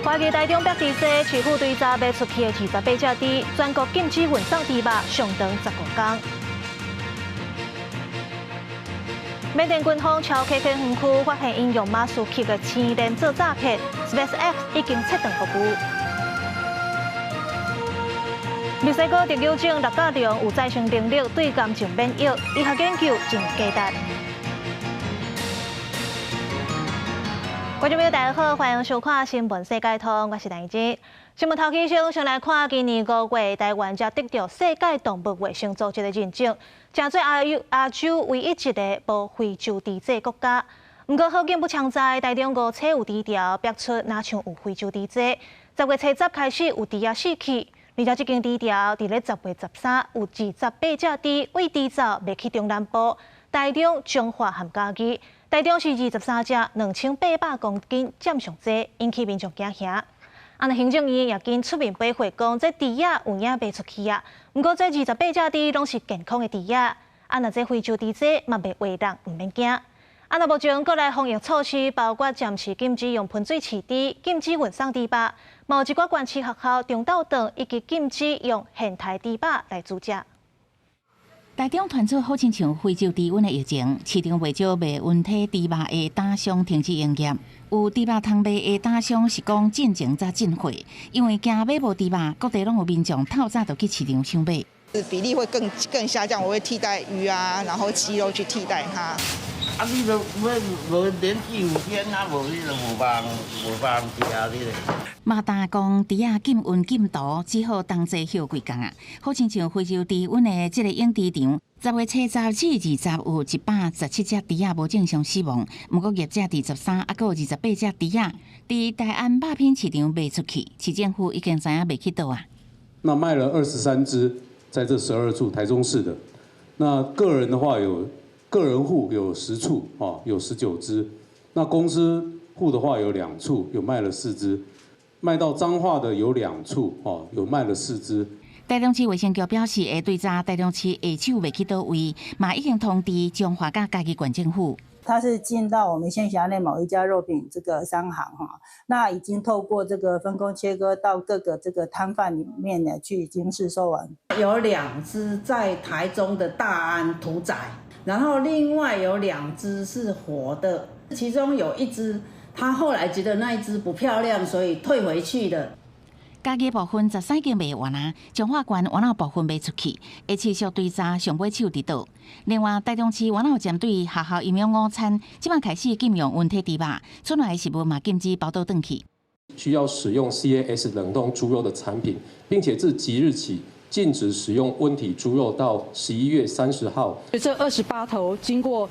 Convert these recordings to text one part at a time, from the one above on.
怀疑台中白猪西市府对查卖出去的28只猪，全国禁止运送猪肉上长10公斤。缅甸军方朝 KK 园区发现应用马术克的青链做诈骗 ，SpaceX 已经切断服务。墨西哥特有种六甲龙有再生能力，对感情免疫，医学研究真价值。观众朋友，大家好，欢迎收看《新闻世界通》，我是陈怡。新闻头起先来看今年5月，台湾才得到世界动物卫生组织的认证，成做亚洲唯一一个无非洲猪只国家。不过好景不常在，台中5车有低调标出哪像有非洲猪只。10月初10开始有猪仔死去，而且这间低调伫咧10月13有28只猪为猪走卖去中南部、台中、彰化和嘉义。台中是23只，2800公斤，占上多，引起民众惊吓。行政院也紧出面赔回，讲这猪仔有影卖出去啊。不过这28只猪拢是健康的猪仔，这非洲猪只嘛袂话人，唔免惊。目前国内防疫措施包括暂时禁止用喷水饲猪、禁止运送猪肉，某一寡县市学校、中斗等以及禁止用现代猪肉来煮食。台中传出好亲像非洲猪瘟的疫情，市场未少卖温体猪肉的打商停止营业。有猪肉通卖的打商是讲进前才进货，因为惊买无猪肉，各地拢有民众透早就去市场想买。比例会更下降，我会替代鱼啊，然后鸡肉去替代它。你都无连续5天啊，无你就无办吃啊，你嘞。马达讲猪仔禁运禁毒，只好同齐休几工啊。好亲像非洲猪瘟的这个养猪场，10月初10至20有117只猪仔无正常死亡，不过业者13，还有28只猪仔伫台湾肉品市场卖出去，市政府已经知影卖去倒啊。那卖了23只，在这12处台中市的。那个人的话有。个人户有10处，有19只。那公司户的话有2处，有卖了4只。卖到彰化的有2处，有卖了4只。台中市卫生局表示，会对查台中市下手卖去倒位，嘛已经通知彰化甲嘉义县政府。它是进到我们县辖内某一家肉品这个商行哈，那已经透过这个分工切割到各个这个摊贩里面呢去已经市售完。有2只在台中的大安屠宰，然后另外有2只是活的，其中有1只他后来觉得那一只不漂亮，所以退回去了。嘉义部分13间卖完啊，彰化县完部分卖出去，会持续追查上尾手伫倒。另外，台中市完针对学校营养午餐，即摆开始禁用温体猪肉，出来的食物嘛禁止包倒转去。需要使用 CAS 冷冻猪肉的产品，并且自即日起禁止使用温体猪肉到11月30号。这28头经过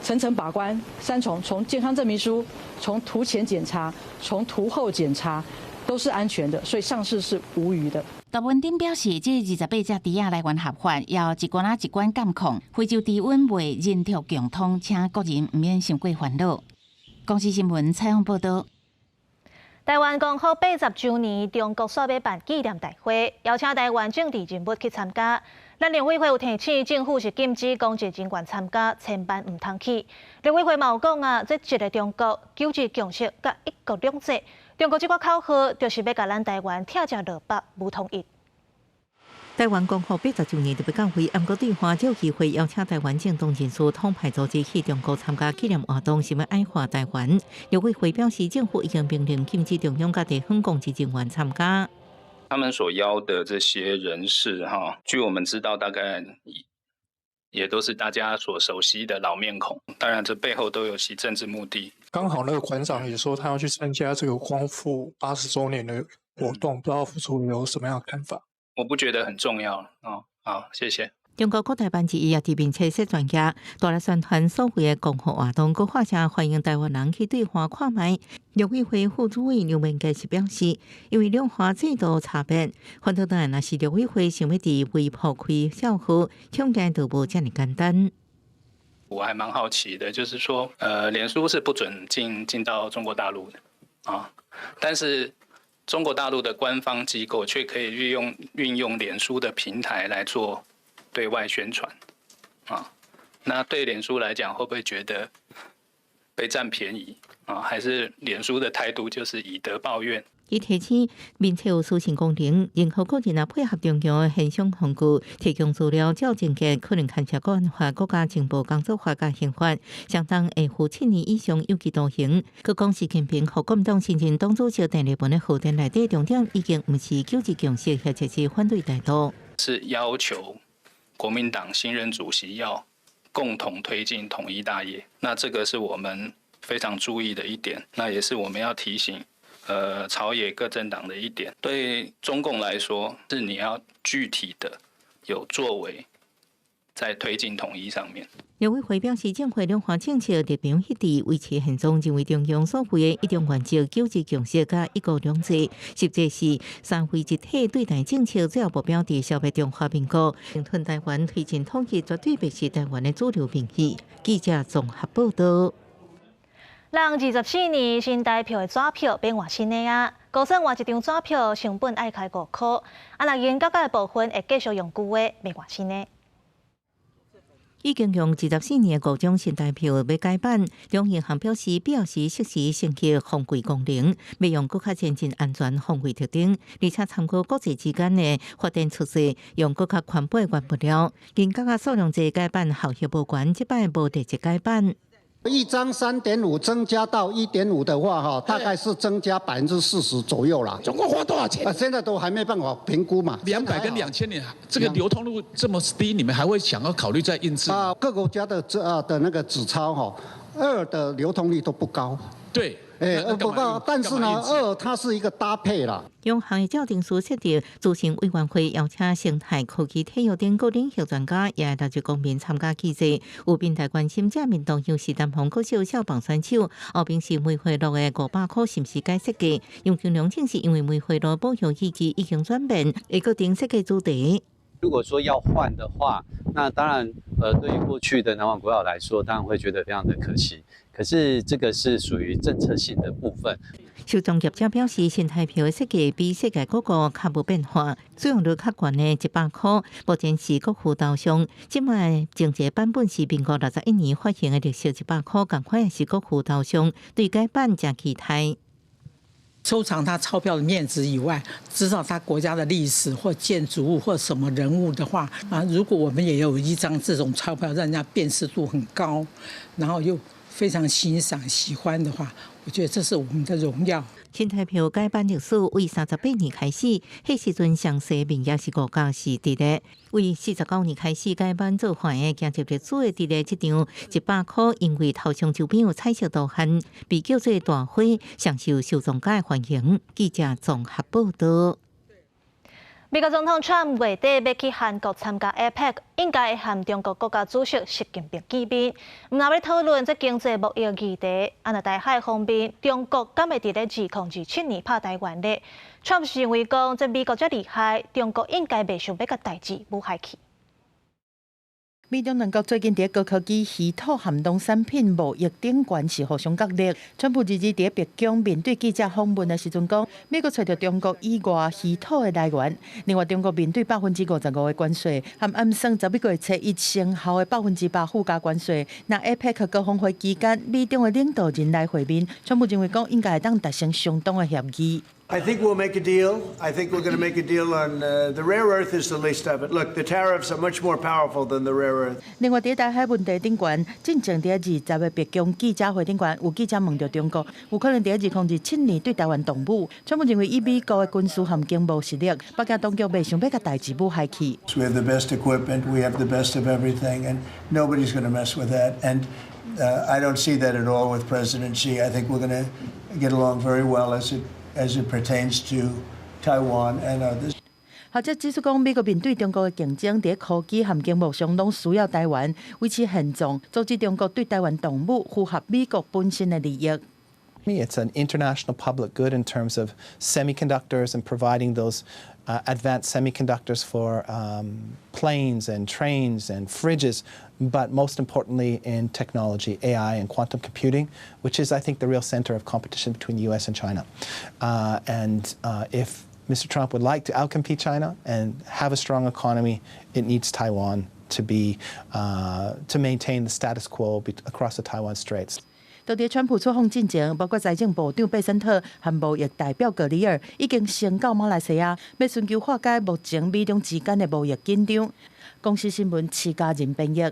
层层把关，3重，从健康证明书、从屠前检查、从屠后检查。都是安全的，所以上市是无虞的。大文丁表示，这28只猪仔来源合法，要一关一关监控。非洲猪瘟为人畜共通，请国人唔免伤过烦恼。公司新闻采访报道。台湾刚好80周年，中国煞要办纪念大会，邀请台湾政治人物去参加。咱联委会有提醒，政府是禁止公职人员参加，千万唔通去。联委会嘛有讲啊，这一个中国、9日共识、甲1国2制。中国这个口号就是要甲咱台湾拆食落北无统一。台湾共和80周年特别教会，暗过对华侨议会邀请台湾政党人士统派组织去中国参加纪念活动，是要爱护台湾。联委会表示，政府已经命令禁止中央各地方公职人员参加。他们所邀的这些人士，据我们知道，大概也都是大家所熟悉的老面孔。当然，这背后都有其政治目的。刚好那个馆长也说他要去参加这个光复80周年的活动，不知道副处有什么样的看法？我不觉得很重要好，谢谢。中国国台办之一也并且说专家大力宣传所谓的共和活动，佮画下欢迎台湾人去对华看卖。联委会副主委刘文杰是表示，因为两华制度差别，反倒当然若是联委会想要伫微博开笑话，恐惊都无这么简单。我还蛮好奇的，就是说，脸书是不准进到中国大陆的但是中国大陆的官方机构却可以运用脸书的平台来做对外宣传那对脸书来讲，会不会觉得被占便宜啊，还是脸书的态度就是以德报怨。伊提醒，面册有私信功能，任何个人也配合中央的现象工具，提供资料较正确，可能牵涉国安法、国家情报工作法甲刑法，相当会负7年以上有期徒刑。佢讲习近平和国民党新任党主席邓丽文的后殿内底重点已经唔是救济共识，或者是反对态度，是要求国民党新任主席要共同推进统一大业。那这个是我们非常注意的一点，那也是我们要提醒。朝野各政党的一点，对中共来说，是你要具体的有作为，在推进统一上面。陆委会表示，政府两岸政策立场一致，维持现状，认为中央所谓的一中原则、九二共识甲一国两制，实际是三位一体对台政策主要目标，伫消灭中华民国，并吞台湾、推进统一，绝对不是台湾的主流民意。记者综合报道。人24年新台票的纸票变换新的啊，高算换一张纸票成本爱开5块，若严格的部分会继续用旧的，变换新的。已经用24年的5张新台票要改版，两银行表示必要时适时升级防柜功能，要用更较先进安全防柜特点，而且参考国际之间的发展趋势，用更较宽薄原物料。严格的数量制改版效益无悬，即摆无地级改版。一张3.5增加到1.5的话，大概是增加40%左右啦。总共花多少钱？现在都还没办法评估嘛。200跟2000年，这个流通率这么低，你们还会想要考虑再印制？各国家的那个纸钞2的流通率都不高。对。不过，但是呢，2它是一个搭配啦。央行的校定书设定组成委员会，邀请生态、科技、体育等各领域专家，也来自公民参加记者。有平台关心这面动向是南方国小小棒选手，后边是梅花鹿的500块，是不是该设计？用尽量正是因为梅花鹿保育议题已经转变，会决定设计主题。如果说要换的话，那当然，对于过去的南网国小来说，当然会觉得非常的可惜。可是这个是属于政策性的部分。受众业者表示，新台票的设计比世界各国较无变化，使用率较悬的100块，目前是国辅导商。即卖前一版本是民国61年发行的绿色100块，同款也是国辅导商，对该版真期待。收藏它钞票的面值以外，知道它国家的历史或建筑物或什么人物的话，如果我们也有一张这种钞票，让人家辨识度很高，然后又非常欣赏、喜欢的话，我觉得这是我们的荣耀。新台票改版历史为38年开始，迄时阵详细名也是国家是伫咧。为49年开始改版做换的，加入历史的伫咧这张100块，因为头上周边有彩色图案，被叫做大花，享受受众界欢迎。记者综合报道。美国总统川普月底要去韩国参加 APEC， 应该会和中国国家主席习近平见面。唔若要讨论这经济贸易议题，若台海方面，中国敢会伫咧2027年拍台湾呢？川普认为讲，这美国遮厉害，中国应该袂想要甲代志武害去。美中两国最近伫高科技、稀土、含农产品贸易等关系互相角力。川普日伫白宫面对记者访问的时阵讲，美国找到中国以外稀土的来源。另外，中国面对55%的关税，含暗算11个月初一生效的8%附加关税。那 APEC 高峰会期间，美中的领导人来会面，川普认为讲应该会当达成相当的协议。I think we'll make a deal. I think we're going to make a deal on the rare earth is the least of it. Look, the tariffs are much more powerful than the rare earth. 另外，伫台海问题顶悬，正正伫20个白宫记者会顶悬，有记者问到中国有可能伫2027年对台湾动武。川普认为以美国的军事和经贸实力，北京当局袂想要甲代志武害去。We have the best equipment. We have the best of everything, and nobody's going to mess with that. And I don't see that at all with President Xi. I think we're going to get along very well as it pertains to Taiwan and others. 学者指出讲，美国面对中国的竞争，伫科技和经贸上拢需要台湾维持现状，阻止中国对台湾动武，符合美国本身的利益。It's an international public good in terms of semiconductors and providing those advanced semiconductors for planes and trains and fridges, but most importantly in technology, AI and quantum computing, which is, I think, the real center of competition between the U.S. and China. If Mr. Trump would like to outcompete China and have a strong economy, it needs Taiwan to maintain the status quo across the Taiwan Straits. 就伫川普出访进前，包括财政部长贝森特和贸易代表格里尔已经先到马来西亚，要寻求化解目前美中之间的贸易紧张。公司新闻徐家人编译。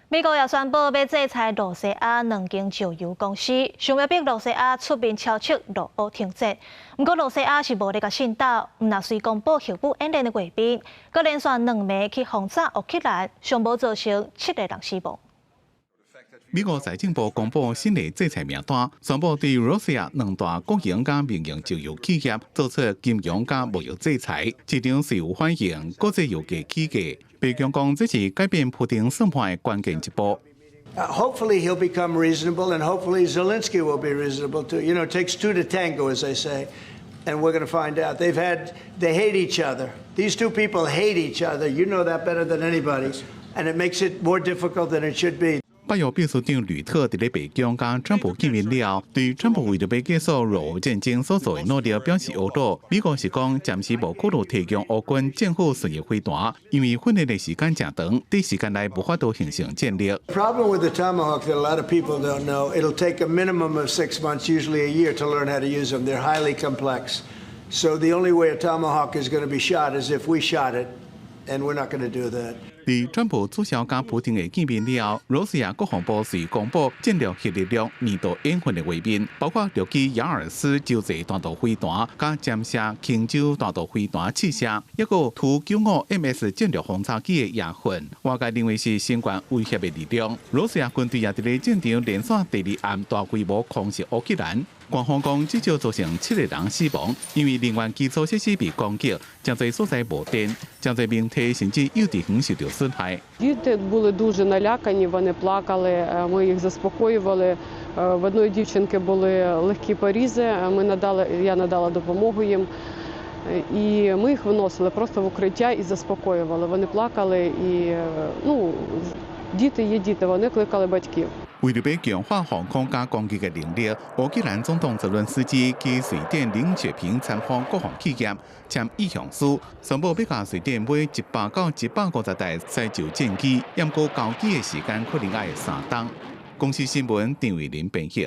美国也宣布要制裁罗西亚2间石油公司，想要逼罗西亚出面超出罗欧停战。不过罗西亚是无力甲信道，毋若随公布候补演练的画面，佮连续2枚去轰炸乌克兰，尚无造成7个人死亡。美国财政部公布新的制裁名单，宣布对罗西亚2大国营甲民营石油企业做出金融甲贸易制裁，市场是有反应，国际油价起价。北京讲这是改变普丁算盘的关键一步。Hopefully he'll become reasonable, and hopefully Zelensky will be reasonable too. You know, it takes two to tango, as they say, and we're going to find out. They hate each other. These two people hate each other. You know that better than anybody, and it makes it more difficult than it should be. 北约秘书长吕特伫咧北京甲川普见面了，对川普为着要结束俄乌战争所做的努力表示懊恼。美国是讲暂时无考虑提供乌军政府巡弋飞弹，因为训练的时间真长，短时间内无法度形成战力。Problem with the Tomahawk that a lot of people don't know, it'll take a minimum of 6 months, usually a year, to learn how to use them. They're highly complex. So the only way a Tomahawk is going to be shot is if we shot it, and we're not going to do that. 伫川普取消甲普京的见面了，罗西亚国防部是公布战略核力量年度演训的画面，包括六支雅尔斯洲际弹道飞弹、甲尖射轻舟弹道飞弹试射，抑个图95 MS 战略轰炸机的野训，外界认为是新冠威胁的力量。罗西亚军队也伫咧战场连续第2暗大规模空袭乌克兰。官方讲，至少造成7个人死亡，因为能源基础设施被攻击，真侪所在无电，真侪命体甚至幼稚园受到损害。Діти були дуже налякані, вони плакали, ми їх заспокоювали. В одної дівчинки були легкі порізи, я надала допомогу їм. І ми їх виносили просто в укриття і заспокоювали. Вони плакали і, діти є діти, вони кликали батьків. 为了要强化防空加攻击的能力，乌克兰总统泽伦斯基及瑞典林雪平参访国防企业签意向书，宣布要甲瑞典买100到150台赛就战机，验过交机的时间可能要3冬。公司新闻张伟林编译。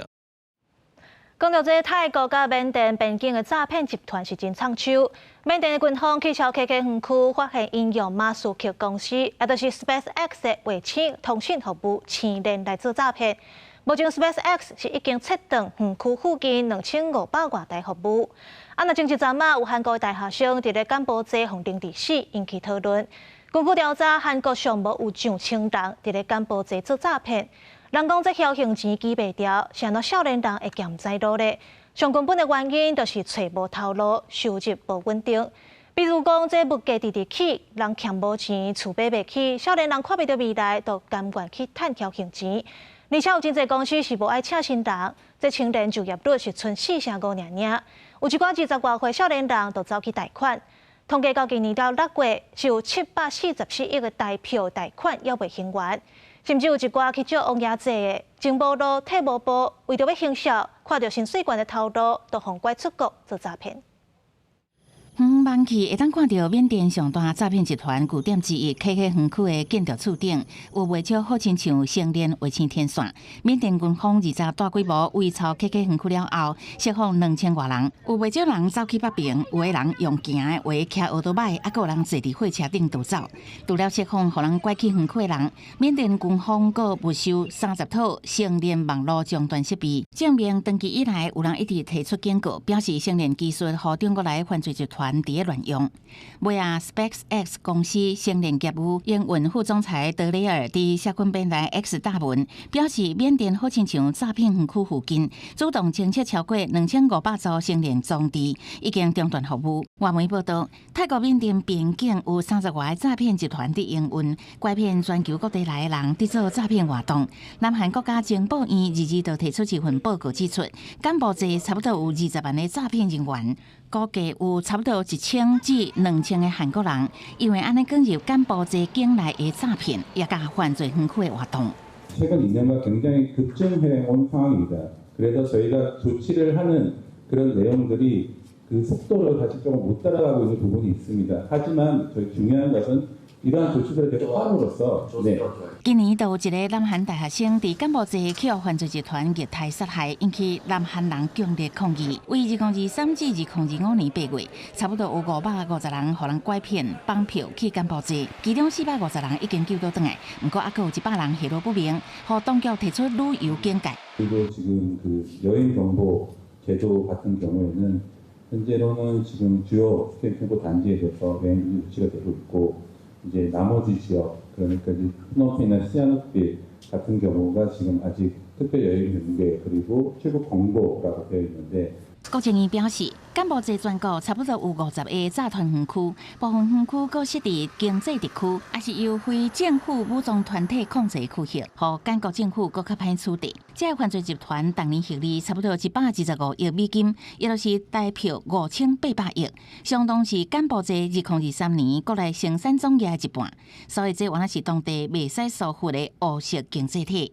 讲到这泰国甲缅甸边境的诈骗集团是真抢手。缅甸的军方去朝 KK 园区发现应用马斯克公司，也就是 SpaceX 的卫星通讯服务牵连来做诈骗。目前 SpaceX 是已经切断园区附近2500多台服务。那前一阵有韩国大学生伫咧柬埔寨红定地市引起讨论。根据调查，韩国尚无有上千人伫咧柬埔寨做诈骗。人讲这侥幸钱记袂掉，是安怎少年人会减灾多咧？上根本的原因就是找无头路，收入无稳定。比如讲，这物价直直起，人欠无钱，厝买袂起，少年人看袂到未来，就甘愿去趁侥幸钱。而且有真侪公司是无爱请新人，这青年就业率是剩4.5%尔。有一寡20多岁少年人就走去贷款。统计到今年到6月，是有744亿的代票贷款要未还完。甚至有一寡去借王爷债的，钱无路，体无保，为着要行孝，看到薪水悬的头路，就放拐出国做诈骗。晚期会当看到缅甸上大诈骗集团据点之一 KK 园区的建筑厝顶，有画照好亲像成年卫星天线。缅甸军方20大规模围抄 KK 园区了后，释放2000多人，有袂少人走去北平，有的人用行的，有的骑奥多摆，还有人坐伫货车顶逃走。除了释放互人拐去园区的人，缅甸军方阁没收30套成年网络终端设备，证明长期以来有人一直提出警告，表示成年技术互中国来犯罪集团伫乱用。尾啊 ，SpaceX 公司成年业务营运副总裁德雷尔伫社群平台 X 大文表示，缅甸好亲像诈骗园区附近，主动清测超过2500组成年装置，已经中断服务。外媒报道，泰国缅甸边境有30多个诈骗集团伫营运，拐骗全球各地来的人伫做诈骗活动。南韩国家情报院日就提出一份报告指出，柬埔寨差不多有20万的诈骗人员。估计有差不多1000至2000个韩国人，因为安尼卷入柬埔寨境内的诈骗，也甲犯罪园区的活动。 최근 2년간 굉장히 급증해 온 상황입니다. 그래서 저희가 조치를 하는 그런 내용들이 그 속도를 다시 조금 못 따라가고 있는 부분이 있습니다. 하지만 저희 중요한 것은 이러한 조치들을 계속 함으로써 네. 今年就有一个南韩大学生伫柬埔寨去互犯罪集团虐待杀害，引起南韩人强烈抗议。为2023至2025年8月，差不多有550人互人拐骗、绑票去柬埔寨，其中450人已经救到回来，不过还佫有100人下落不明，互当局提出旅游警戒。 그리고 지금 그 여행 정보 제도 같은 경우에는 현재로는 지금 주요 스캔 캠프 단지에서 여행이 유치가 되고 있고 이제 나머지 지역 그러니까 이제 프놈펜이나 시아누크 같은 경우가 지금 아직 특별 여행 경계 그리고 출국 공고라고 되어 있는데. 郭正义表示，柬埔寨全国差不多有50个诈团园区，部分园区佫设伫经济特区，也是由非政府武装团体控制区域，互柬国政府佫较歹处理。这个犯罪集团当年获利差不多125亿美金，也就是台票5800亿，相当是柬埔寨2023年国内生产总额一半。所以这原来是当地袂使疏忽的黑色经济体。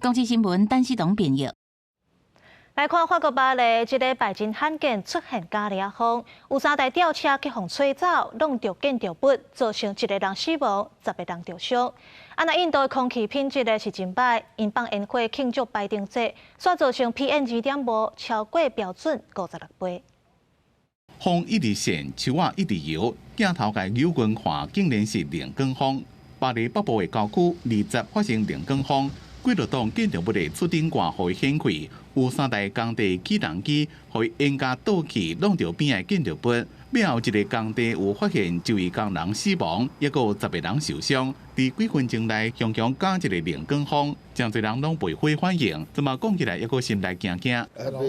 公视新闻陈思彤编译。 来看法国巴黎，一个拜真罕见出现假裂风，有3台吊车去互吹走，弄着建筑物，造成1个人死亡，10个人受伤。那印度的空气品质是真歹，因放烟火庆祝拜登节，煞造成 PM2.5超过标准56倍。风一直扇，树仔一直摇，镜头甲扭棍看，竟然是连光风。巴黎北部的郊区20发生连光风。 几多栋建筑物的厝顶挂互掀开，有3台工地起重机，互烟架倒去弄着边的建筑物。尾后一个工地有发现就一工人死亡，也有10个人受伤。伫几分钟内，强强加一个连光风，真侪人拢被火反应，怎么讲起来，也个心内惊惊。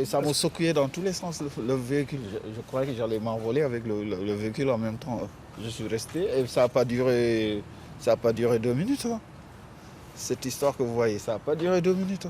Ça m'a secoué dans tous les sens le véhicule. Je croyais que j'allais m'envoler avec le véhicule en même temps. Je suis resté et ça a pas duré 2 minutes. Cette histoire que vous voyez, ça n'a pas duré 2 minutes.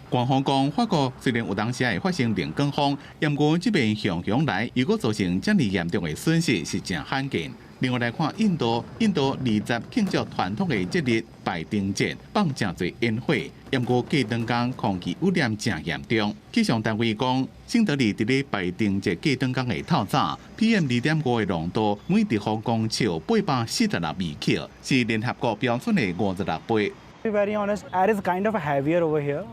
官方讲，法国虽然有当时会发生连光风，不过这边向来如果造成这么严重的损失是真罕见。另外来看印度20庆祝传统的节日拜登节，放真侪烟火，不过过当天空气污染真严重。气象单位讲，圣德里伫咧拜登节过当天的透早 ，PM2.5的浓度每立方公尺846微克，是联合国标准的56倍。 To be very honest, air is kind of heavier over here.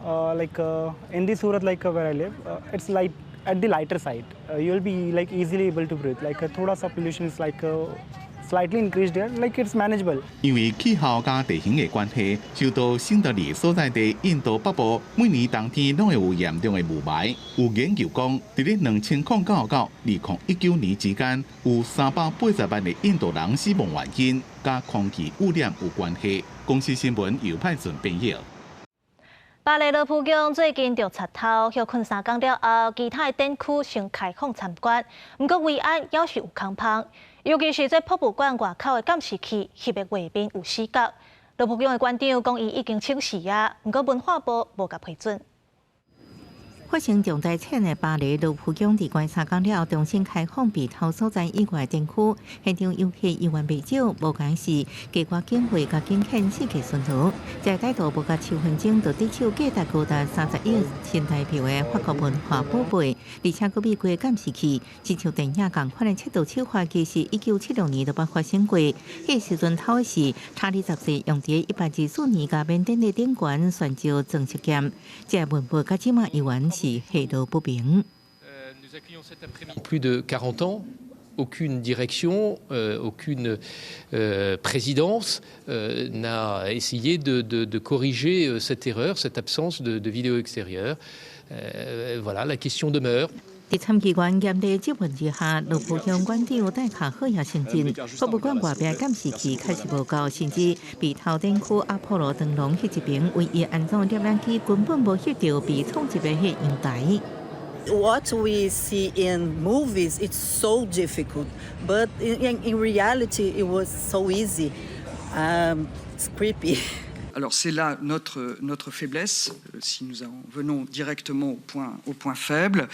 In the Surat, where I live, it's light at the lighter side. You'll be easily able to breathe. Thoda sa pollution is slightly increased here. It's manageable. 因为气候加地形的关系，受到圣德里所在地印度北部，每年冬天拢会有严重的雾霾。有研究讲，伫咧2009到2019年之间，有380万的印度人死亡原因，甲空气污染有关系。 公司新闻由派顺编译。巴黎罗浮宫最近就贼头，休困3天了后，其他的展区先开放参观，不过维安也是有空旷，尤其是在博物馆外口的监视器，翕的画面有死角。罗浮宫的馆长讲，伊已经清示啊，不过文化部无甲批准。 发生重大惨的巴黎卢浮宫伫关3天了，重新开放被偷所在以外展区，现场游客意愿未少。无讲是加挂警卫甲警犬四界巡逻，在歹徒不到7分钟就得手价值高达30亿新台币的法国文化宝贝，而且佫美国监视器，亲像电影共款的窃盗手法，其实1976年就捌发生过。迄时阵偷的是查理10世用伫124年甲缅甸的顶悬宣召郑石剑，这文物甲即马意愿。 Plus de 40 ans, aucune direction, aucune présidence n'a essayé de corriger cette erreur, cette absence de vidéo extérieure. Voilà, la question demeure. 伫参议员严厉质问之下，卢浮宫馆长戴卡赫也承认，博物馆外边监视器确实无够，甚至被头展区阿波罗灯笼迄一边唯一安装摄影机根本无翕到被冲击的迄阳台。 What we see in movies, it's so difficult, but in reality, it was so easy. It's creepy. Alors c'est là notre faiblesse, si nous en venons directement au point faible.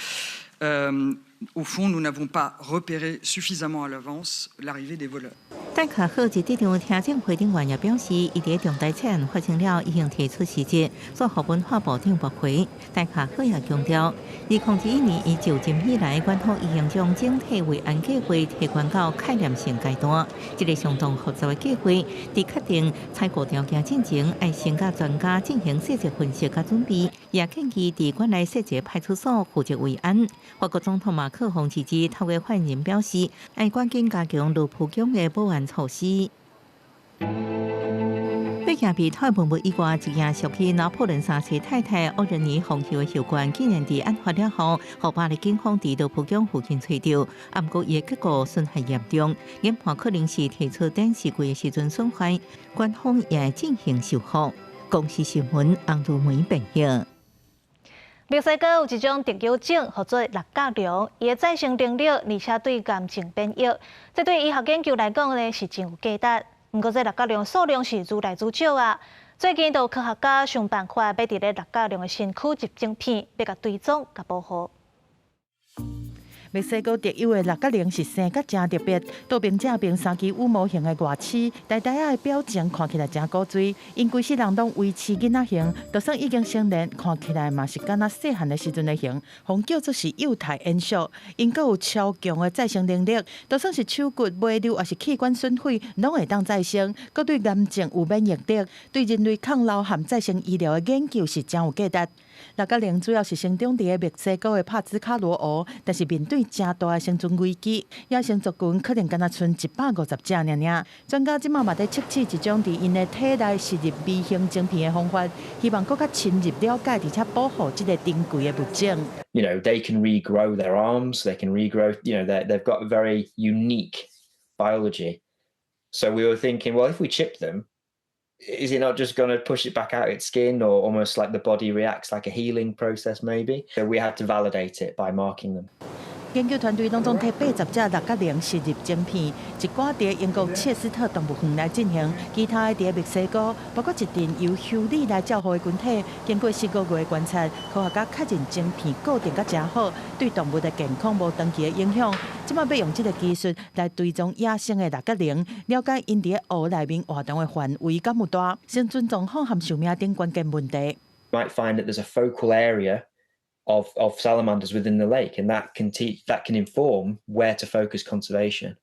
Au fond, nous n'avons pas repéré suffisamment à l'avance l'arrivée des voleurs. 戴卡赫一地场听证会顶员也表示，伊伫重大惨案发生了，已经提出辞职，做互文化部长驳回。戴卡赫也强调，2001年伊就任以来，官方已经将整体维安计划提悬到概念性阶段。这个相当复杂的计划，伫确定采购条件进前，要先甲专家进行细节分析甲准备，也建议伫管内细节派出所负责维安。法国总统马克宏自己透过发言表示，要赶紧加强卢浮宫的保安措施。北京被台文物以外，一件属于拿破仑三世太太奥仁尼封后的袖冠，竟然伫案发了后，被巴黎警方伫卢浮宫附近找到。不过，伊的结果损害严重，研判可能是提出展示柜的时阵损坏，官方也进行修复。公司新闻洪如梅报道。墨西哥有一种特有种，叫做六角龙，伊的再生能力，而且对癌症免疫，这对医学研究来讲呢是真有价值。不过，这六角龙数量是愈来愈少啊。最近，有科学家想办法，要伫咧六角龙的身躯入晶片，要甲追踪、甲保护。墨西哥特有的六角龙是生甲真特别，多边正边三支羽毛形的外齿，呆呆仔的表情看起来真古锥。因规世人拢维持囡仔形，就算已经成年，看起来嘛是敢若细汉的时阵的形，红叫做是幼态延续。因阁有超强的再生能力，就算是手骨、尾瘤还是器官损毁，拢会当再生，阁对癌症有免疫力，对人类抗老和再生医疗的研究是真有价值。六角龙主要是生长伫墨西哥的帕兹卡罗湖，但是面对真大的生存危机，野生族群可能敢若剩150只尔尔。专家即马嘛在测试一种伫因的体内吸入微型晶片的方法，希望更加深入了解而且保护这个珍贵的物种。You know, they can regrow their arms. They can regrow. You know, they've got a very unique biology. So we were thinking, well, if we chip them, is it not just going to push it back out its skin, or almost like the body reacts like a healing process maybe? So we had to validate it by marking them. 研究团队当中摕80只六角龙吸入晶片，一寡伫英国切斯特动物园来进行，其他伫墨西哥，包括一阵由修理来照护的群体，经过4个月的观察，科学家确认晶片固定甲真好，对动物的健康无长期的影响。即马要用这个技术来追踪野生的六角龙，了解因伫湖内面活动的范围敢有大，生存状况和寿命等关键问题。Might find that there's a focal area of salamanders within the lake, and that can inform where to focus conservation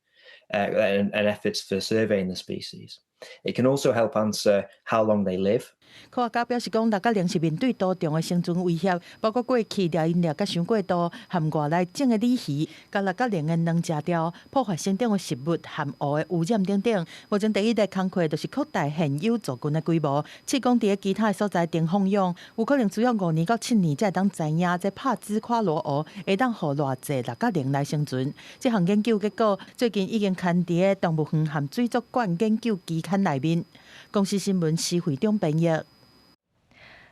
and efforts for surveying the species. It can also help answer how long they live. 科学家表示讲，六角龙是面对多重的生存威胁，包括过去掠因掠甲伤过多，和外来种的鲤鱼，甲六角龙的卵食掉，破坏生长的食物和湖的污染等等。目前第一个工作就是扩大现有族群的规模，试讲伫其他的所在定放养，有可能需要5年到7年才会当知影这帕兹卡罗湖会当互偌济六角龙来生存。这项研究结果最近已经刊伫动物园和水族馆研究期刊内面。公司新闻施会长编译。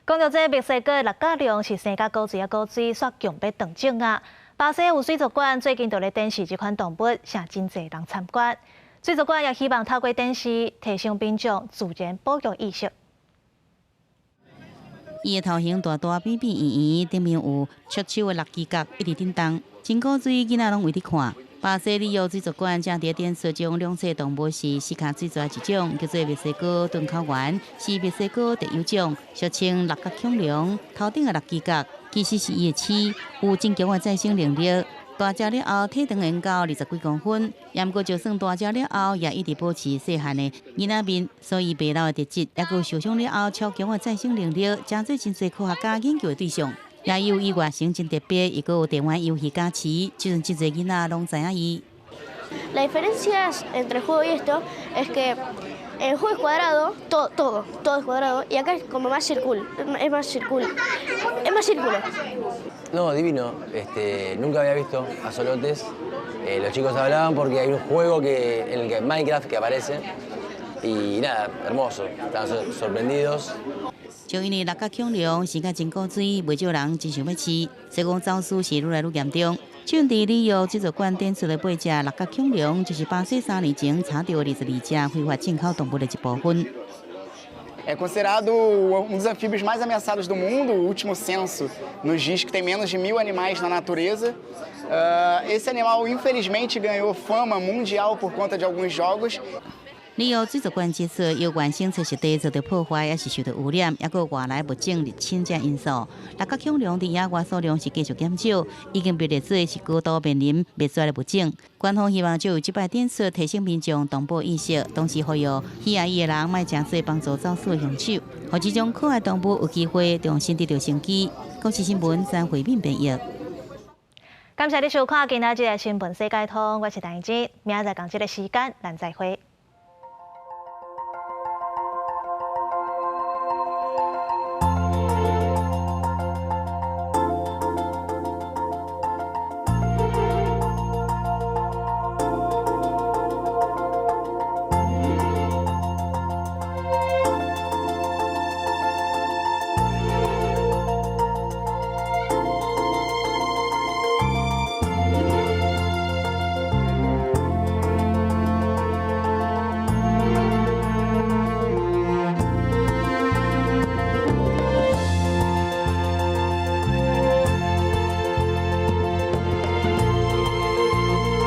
讲到这墨西哥的六角龙是生甲古锥古锥，煞强要断种啊！巴西有水族馆最近就咧展示这款动物，请真侪人参观。水族馆也希望透过展示提升民众自然保育意识。伊的头型大大、扁扁圆圆，顶面有触手的六支角一直叮当，真古锥，囡仔拢为你看。巴西里约水族馆正伫展示种两栖动物是斯卡水族一种，叫做墨西哥盾考猿，是墨西哥特有种，俗称六角恐龙。头顶的六支角其实是伊的齿，有真强的再生能力。大只了后，体长延到20几公分，也毋过就算大只了后，也一直保持细汉的囡仔面，所以袂老的特质，也佮受伤了后超强的再生能力，真做真侪科学家研究的对象。也有伊外形真特别，伊佮有电玩游戏加持，就算真侪囡仔拢知影伊。La diferencia entre el juego y esto es que el juego es cuadrado, todo es cuadrado, y acá es como más círculo, es más círculo. No, divino. Nunca había visto axolotes. Los chicos hablaban porque hay un juego en el que Minecraft que aparece. Y nada, hermoso. Estaban sorprendidos. 就因为六角恐龙生甲真古锥，袂少人真想要饲，所以讲走私是愈来愈严重。像伫里约水族馆展出的8只六角恐龙，就是巴西3年前查到22只非法进口动物的一部分。É considerado dos anfíbios mais ameaçados do mundo. O último censo nos diz que tem menos de 1000 animais na natureza. Esse animal, infelizmente, ganhou fama mundial por conta de alguns jogos. 旅游水族馆即使有原生栖息地受到破坏，也是受到污染，也有外来物种入侵等因素。六角恐龙伫野外数量是继续减少，已经被列做是高度面临灭绝的物种。官方希望借由这摆展示提升民众动保意识，同时呼吁喜爱伊的人莫正式帮助走私凶手，让这种可爱动物有机会重新得到生机。国际新闻张惠敏编译。感谢你收看今仔日的新闻世界通，我是陈怡，明仔载同一个时间咱再会。